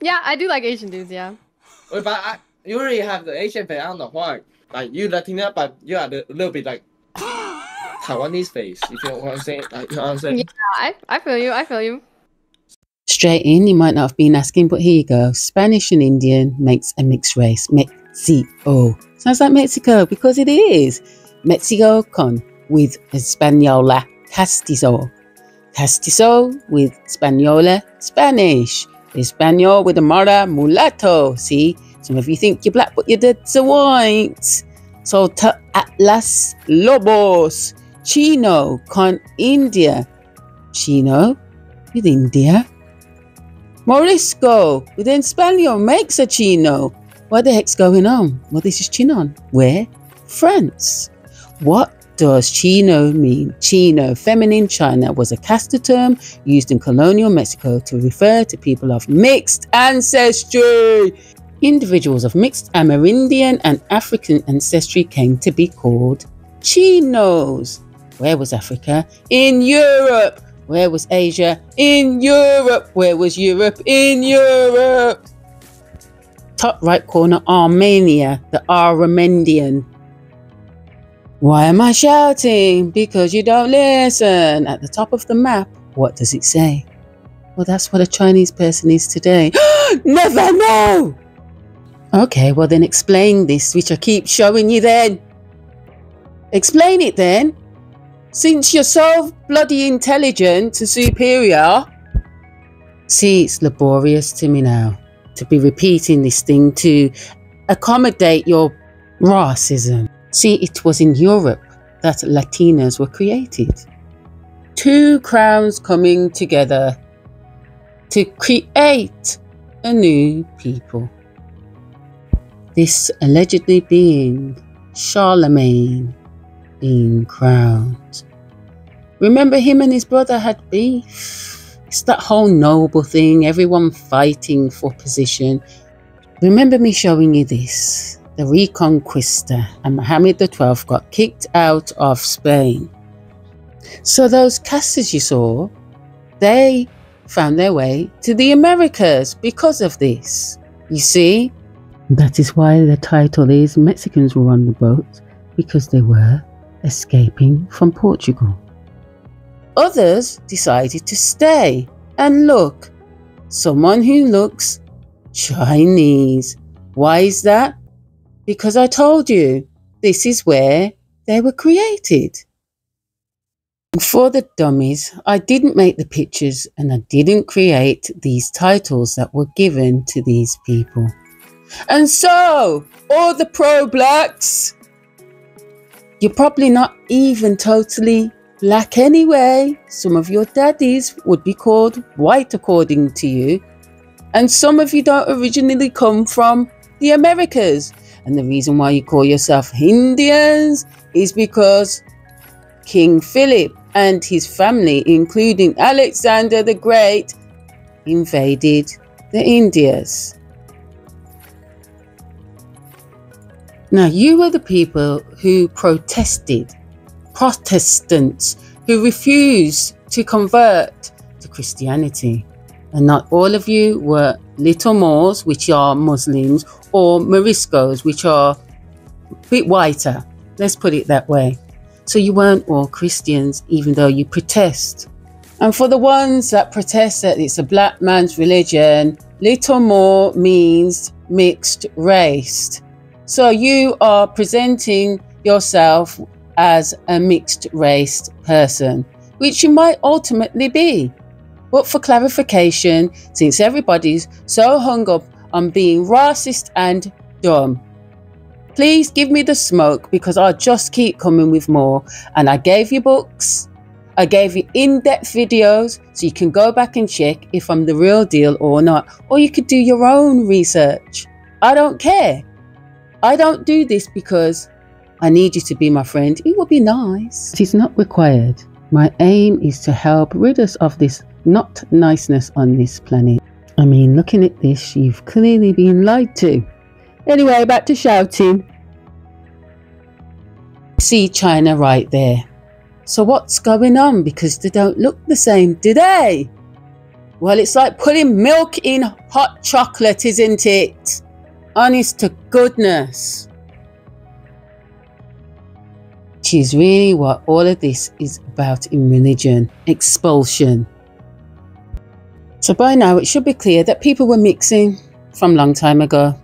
Yeah, I do like Asian dudes, yeah. But you already have the Asian face. I don't know why. Like, you Latina, but you are a little bit like Taiwanese face. If you know what I'm saying. Like, you know what I'm saying? Yeah, I feel you. I feel you. Straight in, you might not have been asking, but here you go. Spanish and Indian makes a mixed race. Mexico. Sounds like Mexico because it is. Mexico con with Española. Castizo. Castizo with Española. Spanish. Espanol with a mara mulatto. See, some of you think you're black, but you're dead so white. So Atlas Lobos. Chino con India. Chino with India. Morisco with Espanol makes a Chino. What the heck's going on? Well, this is Chinon. Where? France. What does Chino mean? Chino, feminine China, was a caste term used in colonial Mexico to refer to people of mixed ancestry. Individuals of mixed Amerindian and African ancestry came to be called Chinos. Where was Africa? In Europe. Where was Asia? In Europe. Where was Europe? In Europe. Top right corner, Armenia, the Aramendian. Why am I shouting? Because you don't listen. At the top of the map, what does it say? Well, that's what a Chinese person is today. Never know! Okay, well then explain this, which I keep showing you then. Explain it then. Since you're so bloody intelligent and superior. See, it's laborious to me now to be repeating this thing to accommodate your racism. See, it was in Europe that Latinas were created. Two crowns coming together to create a new people. This allegedly being Charlemagne being crowned. Remember, him and his brother had beef. It's that whole noble thing, everyone fighting for position. Remember me showing you this. The Reconquista, and Mohammed XII got kicked out of Spain. So those castes you saw, they found their way to the Americas because of this. You see? That is why the title is Mexicans were on the boat, because they were escaping from Portugal. Others decided to stay and look. Someone who looks Chinese. Why is that? Because I told you, this is where they were created. For the dummies, I didn't make the pictures and I didn't create these titles that were given to these people. And so, all the pro-blacks, you're probably not even totally black anyway. Some of your daddies would be called white according to you. And some of you don't originally come from the Americas. And the reason why you call yourself Indians is because King Philip and his family, including Alexander the Great, invaded the Indias. Now, you were the people who protested, Protestants who refused to convert to Christianity. And not all of you were little Moors, which are Muslims, or Moriscos, which are a bit whiter. Let's put it that way. So you weren't all Christians, even though you protest. And for the ones that protest that it's a black man's religion, little Moor means mixed race. So you are presenting yourself as a mixed race person, which you might ultimately be. But for clarification, since everybody's so hung up on being racist and dumb, please give me the smoke because I'll just keep coming with more. And I gave you books, I gave you in-depth videos, so you can go back and check if I'm the real deal or not. Or you could do your own research. I don't care. I don't do this because I need you to be my friend. It would be nice. It is not required. My aim is to help rid us of this not niceness on this planet. I mean, looking at this, you've clearly been lied to. Anyway, back to shouting. See China right there. So what's going on? Because they don't look the same, do they? Well, it's like putting milk in hot chocolate, isn't it? Honest to goodness. Which is really what all of this is about in religion. Expulsion. So by now it should be clear that people were mixing from a long time ago.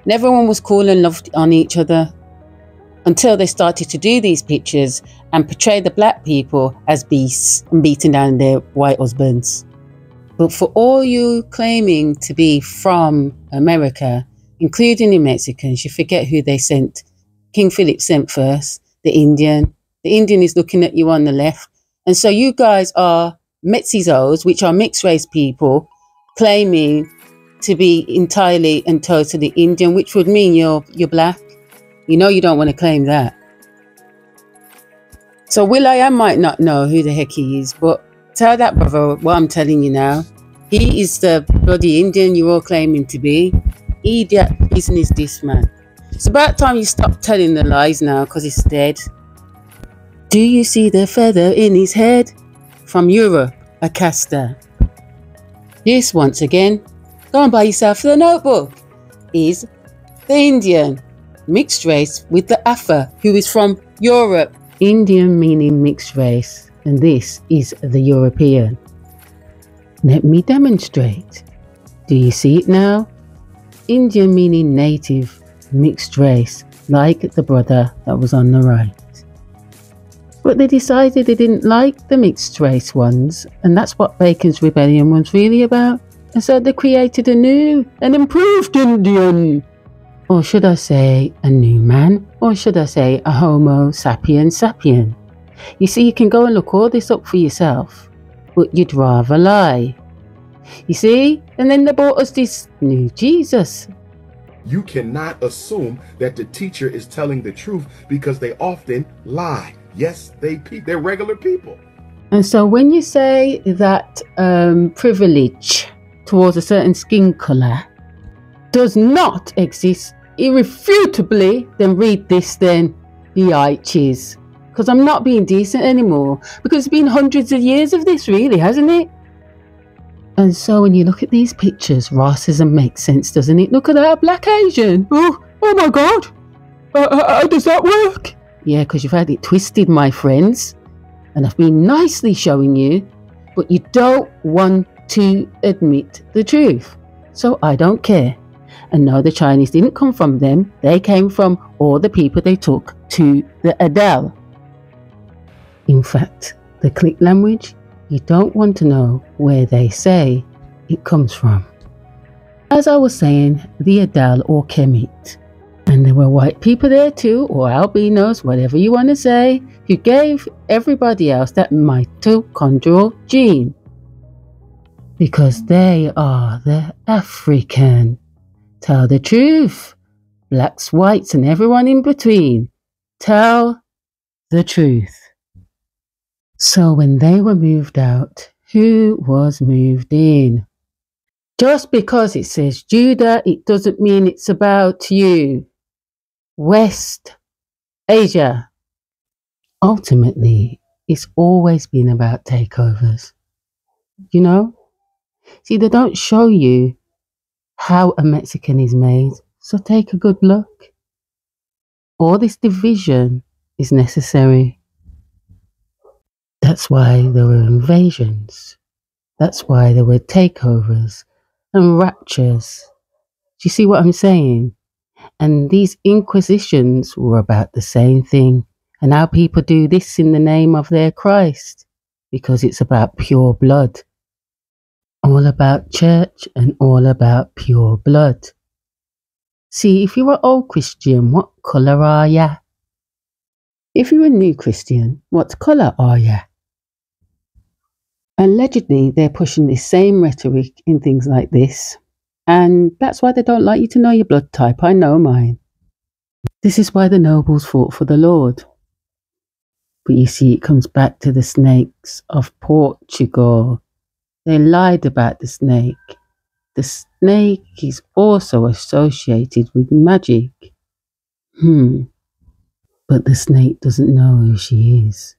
And everyone was cool and loved on each other. Until they started to do these pictures and portray the black people as beasts and beating down their white husbands. But for all you claiming to be from America, including the Mexicans, you forget who they sent. King Philip sent first, the Indian. The Indian is looking at you on the left. And so you guys are Mexizos, which are mixed race people, claiming to be entirely and totally Indian, which would mean you're black. You know you don't want to claim that. So Will.i.am might not know who the heck he is, but tell that brother what I'm telling you now. He is the bloody Indian you're all claiming to be. Idiot business, this man. It's about time you stop telling the lies now, because he's dead. Do you see the feather in his head? From Europe, a caster. This, once again, go and buy yourself the notebook, is the Indian. Mixed race with the Afar, who is from Europe. Indian meaning mixed race, and this is the European. Let me demonstrate. Do you see it now? Indian meaning native, mixed race, like the brother that was on the right. But they decided they didn't like the mixed race ones, and that's what Bacon's Rebellion was really about. And so they created a new and improved Indian. Or should I say a new man? Or should I say a Homo sapien sapien? You see, you can go and look all this up for yourself, but you'd rather lie. You see? And then they brought us this new Jesus. You cannot assume that the teacher is telling the truth because they often lie. Yes, they're regular people. And so when you say that privilege towards a certain skin colour does not exist irrefutably, then read this then, biatches. Because I'm not being decent anymore, because it's been hundreds of years of this really, hasn't it? And so when you look at these pictures, racism makes sense, doesn't it? Look at that, black Asian. Oh my God. How does that work? Yeah, because you've had it twisted, my friends. And I've been nicely showing you, but you don't want to admit the truth. So I don't care. And no, the Chinese didn't come from them. They came from all the people they took to the Adel. In fact, the click language, you don't want to know where they say it comes from. As I was saying, the Adel or Kemet. And there were white people there too, or albinos, whatever you want to say, who gave everybody else that mitochondrial gene. Because they are the African. Tell the truth. Blacks, whites, and everyone in between. Tell the truth. So when they were moved out, who was moved in? Just because it says Judah, it doesn't mean it's about you. West Asia. Ultimately, it's always been about takeovers. You know? See, they don't show you how a Mexican is made, so take a good look. All this division is necessary. That's why there were invasions. That's why there were takeovers and raptures. Do you see what I'm saying? And these inquisitions were about the same thing. And now people do this in the name of their Christ, because it's about pure blood. All about church and all about pure blood. See, if you're an old Christian, what colour are ya? If you're a new Christian, what colour are ya? Allegedly, they're pushing the same rhetoric in things like this. And that's why they don't like you to know your blood type. I know mine. This is why the nobles fought for the Lord. But you see, it comes back to the snakes of Portugal. They lied about the snake. The snake is also associated with magic. But the snake doesn't know who she is.